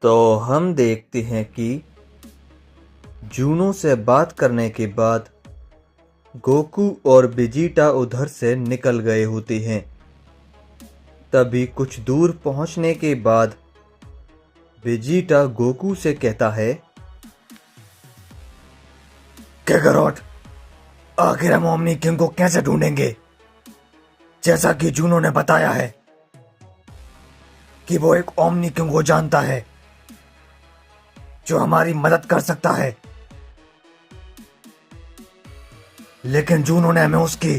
तो हम देखते हैं कि जूनो से बात करने के बाद गोकू और वेजिटा उधर से निकल गए होते हैं। तभी कुछ दूर पहुंचने के बाद वेजिटा गोकू से कहता है, कैकरॉट, आखिर हम ओमनी किंग को कैसे ढूंढेंगे? जैसा कि जूनो ने बताया है कि वो एक ओमनी किंग को जानता है जो हमारी मदद कर सकता है, लेकिन जूनो ने हमें उसकी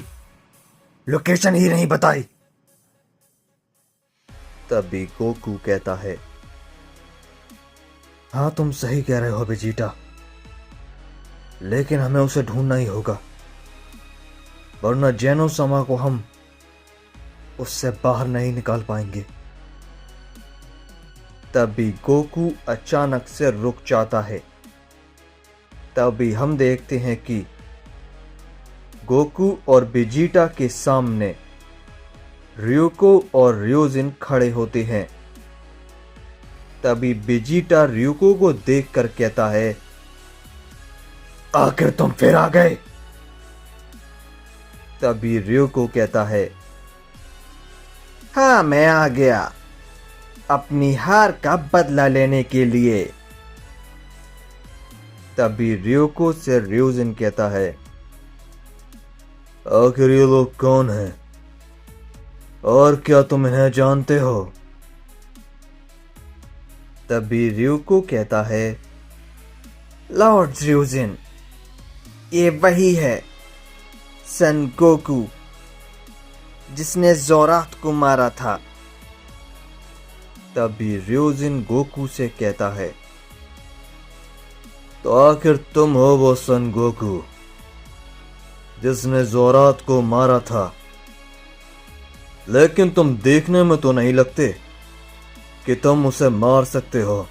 लोकेशन ही नहीं बताई। तभी गोकू कहता है, हाँ, तुम सही कह रहे हो वेजिटा, लेकिन हमें उसे ढूंढना ही होगा, वरना जेनो समा को हम उससे बाहर नहीं निकाल पाएंगे। तभी गोकू अचानक से रुक जाता है। तभी हम देखते हैं कि गोकू और वेजिटा के सामने ryuko और ryujin खड़े होते हैं। तभी वेजिटा ryuko को देखकर कहता है, आखिर तुम फिर आ गए। तभी ryuko कहता है, हाँ, मैं आ गया अपनी हार का बदला लेने के लिए। तभी ryuko से ryujin कहता है, आखिर ये लोग कौन हैं और क्या तुम इन्हें जानते हो? तभी ryuko कहता है, लॉर्ड ryujin, ये वही है सन गोकू जिसने जोरात को मारा था। तभी ryujin गोकू से कहता है, तो आखिर तुम हो वो सन गोकू जिसने जोरात को मारा था, लेकिन तुम देखने में तो नहीं लगते कि तुम उसे मार सकते हो।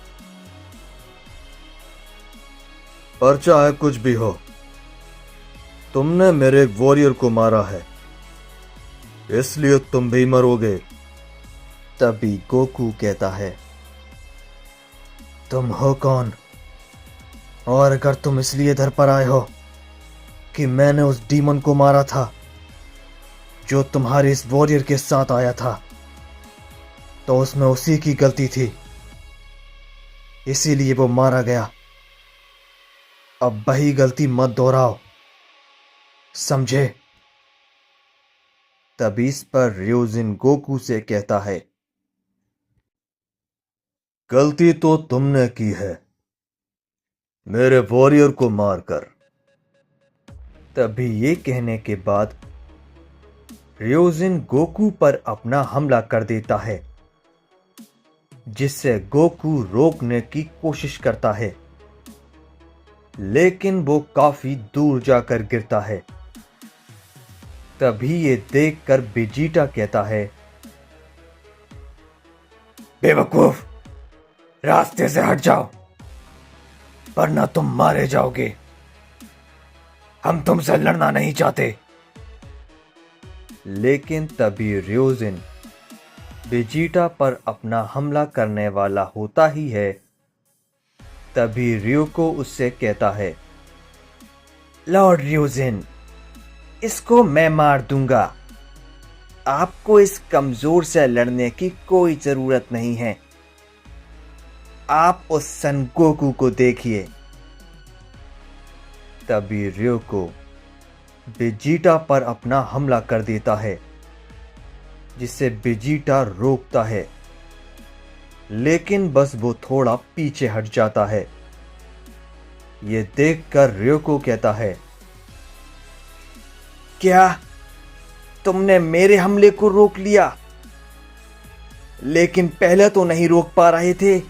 पर चाहे कुछ भी हो, तुमने मेरे एक वॉरियर को मारा है, इसलिए तुम भी मरोगे। तभी गोकू कहता है, तुम हो कौन? और अगर तुम इसलिए इधर पर आए हो कि मैंने उस डीमन को मारा था जो तुम्हारे इस वॉरियर के साथ आया था, तो उसमें उसी की गलती थी, इसीलिए वो मारा गया। अब वही गलती मत दोहराओ, समझे? तभी इस पर ryujin गोकू से कहता है, गलती तो तुमने की है, मेरे वॉरियर को मारकर। तभी ये कहने के बाद ryujin गोकू पर अपना हमला कर देता है, जिससे गोकू रोकने की कोशिश करता है, लेकिन वो काफी दूर जाकर गिरता है। तभी ये देखकर वेजिटा कहता है, बेवकूफ, रास्ते से हट जाओ वरना तुम मारे जाओगे। हम तुमसे लड़ना नहीं चाहते। लेकिन तभी ryujin वेजिटा पर अपना हमला करने वाला होता ही है। तभी ryuko उससे कहता है, लॉर्ड ryujin, इसको मैं मार दूंगा। आपको इस कमजोर से लड़ने की कोई जरूरत नहीं है। आप उस सन गोकू को देखिए। तभी ryuko वेजिटा पर अपना हमला कर देता है, जिसे वेजिटा रोकता है, लेकिन बस वो थोड़ा पीछे हट जाता है। ये देखकर ryuko कहता है, क्या तुमने मेरे हमले को रोक लिया? लेकिन पहले तो नहीं रोक पा रहे थे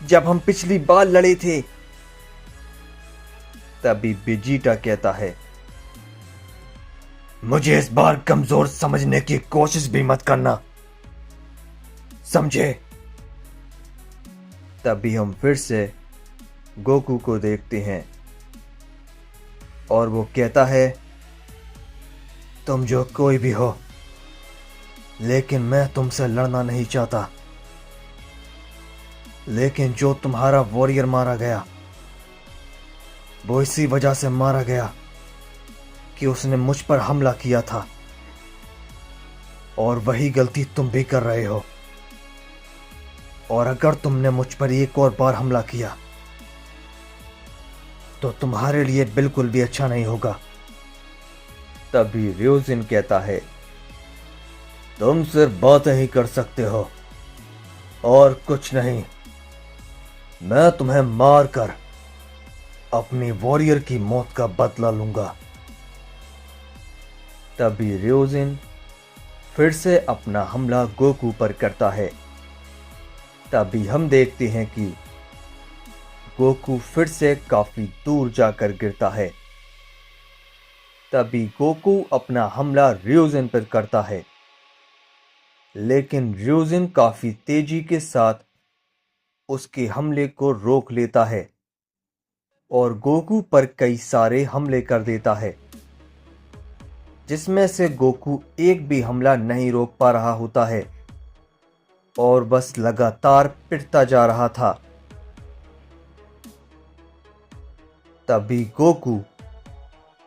जब हम पिछली बार लड़े थे। तभी वेजिटा कहता है, मुझे इस बार कमजोर समझने की कोशिश भी मत करना, समझे? तभी हम फिर से गोकू को देखते हैं और वो कहता है, तुम जो कोई भी हो, लेकिन मैं तुमसे लड़ना नहीं चाहता। लेकिन जो तुम्हारा वॉरियर मारा गया वो इसी वजह से मारा गया कि उसने मुझ पर हमला किया था, और वही गलती तुम भी कर रहे हो। और अगर तुमने मुझ पर एक और बार हमला किया तो तुम्हारे लिए बिल्कुल भी अच्छा नहीं होगा। तभी रियोजिन कहता है, तुम सिर्फ बातें ही कर सकते हो और कुछ नहीं। मैं तुम्हें मारकर अपनी वॉरियर की मौत का बदला लूंगा। तभी रियोजिन फिर से अपना हमला गोकू पर करता है। तभी हम देखते हैं कि गोकू फिर से काफी दूर जाकर गिरता है। तभी गोकू अपना हमला रियोजिन पर करता है, लेकिन रियोजिन काफी तेजी के साथ उसके हमले को रोक लेता है और गोकू पर कई सारे हमले कर देता है, जिसमें से गोकू एक भी हमला नहीं रोक पा रहा होता है और बस लगातार पिटता जा रहा था। तभी गोकू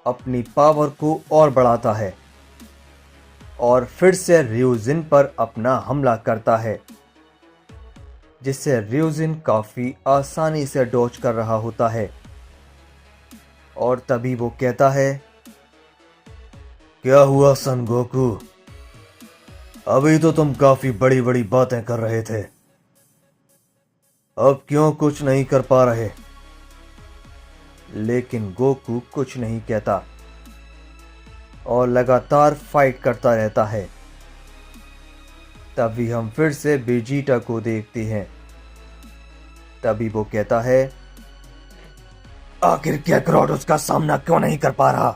अपनी पावर को और बढ़ाता है और फिर से रियोजिन पर अपना हमला करता है, जिससे रियोजिन काफी आसानी से डॉज कर रहा होता है। और तभी वो कहता है, क्या हुआ सन गोकू? अभी तो तुम काफी बड़ी बड़ी बातें कर रहे थे, अब क्यों कुछ नहीं कर पा रहे? लेकिन गोकू कुछ नहीं कहता और लगातार फाइट करता रहता है। तभी हम फिर से वेजिटा को देखते हैं। तभी वो कहता है, आखिर कैकरॉट उसका सामना क्यों नहीं कर पा रहा?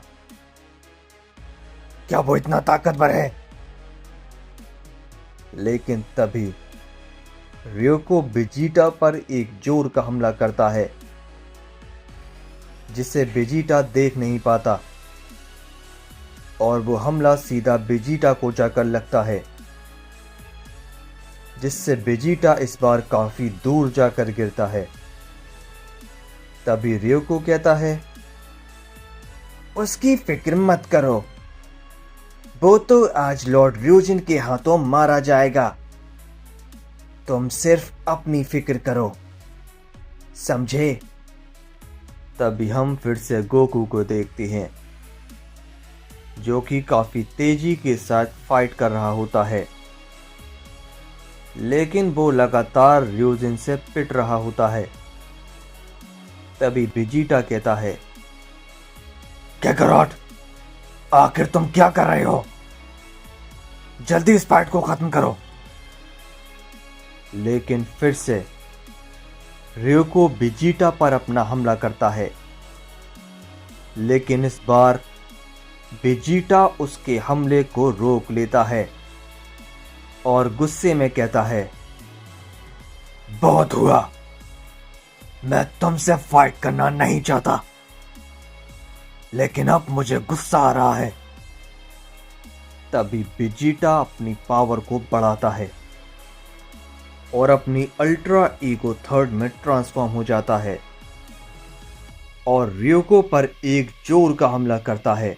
क्या वो इतना ताकतवर है? लेकिन तभी रियोको वेजिटा पर एक जोर का हमला करता है, जिसे वेजिटा देख नहीं पाता और वो हमला सीधा वेजिटा को जाकर लगता है, जिससे वेजिटा इस बार काफी दूर जाकर गिरता है। तभी रियोको कहता है, उसकी फिक्र मत करो, वो तो आज लॉर्ड रियोजिन के हाथों मारा जाएगा। तुम सिर्फ अपनी फिक्र करो, समझे? तभी हम फिर से गोकू को देखते हैं, जो कि काफी तेजी के साथ फाइट कर रहा होता है, लेकिन वो लगातार रियोजिन से पिट रहा होता है। तभी वेजिटा कहता है, कैकरॉट, आखिर तुम क्या कर रहे हो? जल्दी इस फाइट को खत्म करो। लेकिन फिर से रियोको वेजिटा पर अपना हमला करता है, लेकिन इस बार वेजिटा उसके हमले को रोक लेता है और गुस्से में कहता है, बहुत हुआ, मैं तुमसे फाइट करना नहीं चाहता, लेकिन अब मुझे गुस्सा आ रहा है। तभी वेजिटा अपनी पावर को बढ़ाता है और अपनी अल्ट्रा ईगो थर्ड में ट्रांसफॉर्म हो जाता है और रियोको पर एक जोर का हमला करता है,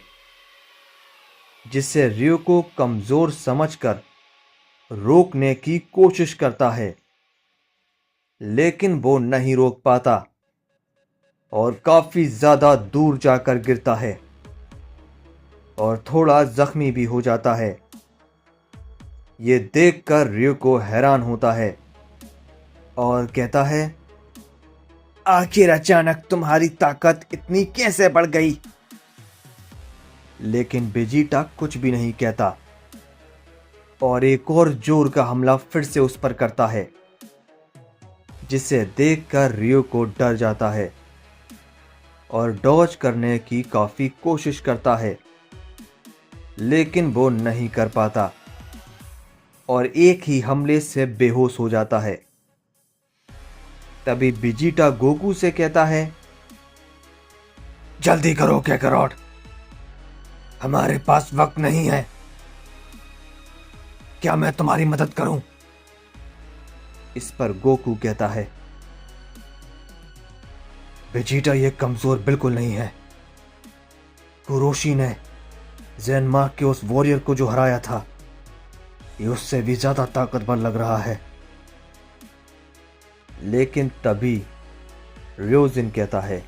जिससे रियोको कमजोर समझकर रोकने की कोशिश करता है, लेकिन वो नहीं रोक पाता और काफी ज्यादा दूर जाकर गिरता है और थोड़ा जख्मी भी हो जाता है। ये देखकर रियोको हैरान होता है और कहता है, आखिर अचानक तुम्हारी ताकत इतनी कैसे बढ़ गई? लेकिन वेजिटा कुछ भी नहीं कहता और एक और जोर का हमला फिर से उस पर करता है, जिसे देखकर रियोको डर जाता है और डॉज करने की काफी कोशिश करता है, लेकिन वो नहीं कर पाता और एक ही हमले से बेहोश हो जाता है। तभी वेजिटा गोकू से कहता है, जल्दी करो कैकरॉट, हमारे पास वक्त नहीं है। क्या मैं तुम्हारी मदद करूं? इस पर गोकू कहता है, वेजिटा ये कमजोर बिल्कुल नहीं है। कुरोशी ने ज़ेनमार्क के उस वॉरियर को जो हराया था, ये उससे भी ज्यादा ताकतवर लग रहा है। लेकिन तभी रियोजिन कहता है,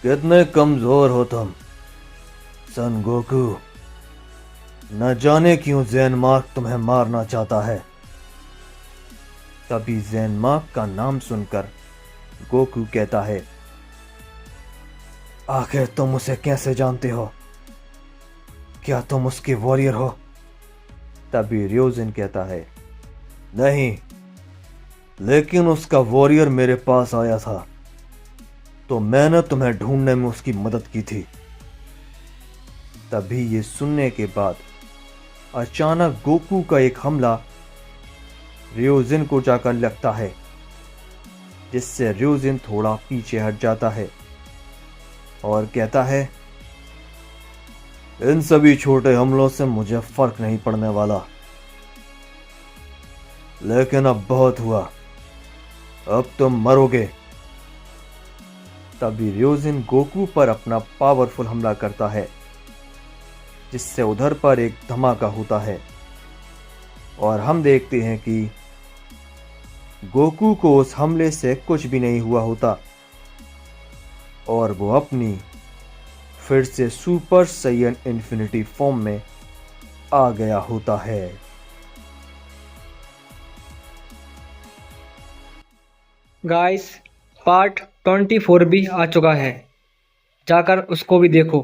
कितने कमजोर हो तुम सन गोकू। न जाने क्यों ज़ेनमार्क तुम्हें मारना चाहता है। तभी ज़ेनमार्क का नाम सुनकर गोकू कहता है, आखिर तुम उसे कैसे जानते हो? क्या तुम उसके वॉरियर हो? तभी रियोजिन कहता है, नहीं, लेकिन उसका वॉरियर मेरे पास आया था तो मैंने तुम्हें ढूंढने में उसकी मदद की थी। तभी ये सुनने के बाद अचानक गोकू का एक हमला रियोजिन को जाकर लगता है, जिससे रियोजिन थोड़ा पीछे हट जाता है और कहता है, इन सभी छोटे हमलों से मुझे फर्क नहीं पड़ने वाला, लेकिन अब बहुत हुआ, अब तुम मरोगे। तभी रियोजिन गोकू पर अपना पावरफुल हमला करता है, जिससे उधर पर एक धमाका होता है और हम देखते हैं कि गोकू को उस हमले से कुछ भी नहीं हुआ होता और वो अपनी फिर से सुपर सैयन इन्फिनिटी फॉर्म में आ गया होता है। गाइस, पार्ट 24 भी आ चुका है, जाकर उसको भी देखो।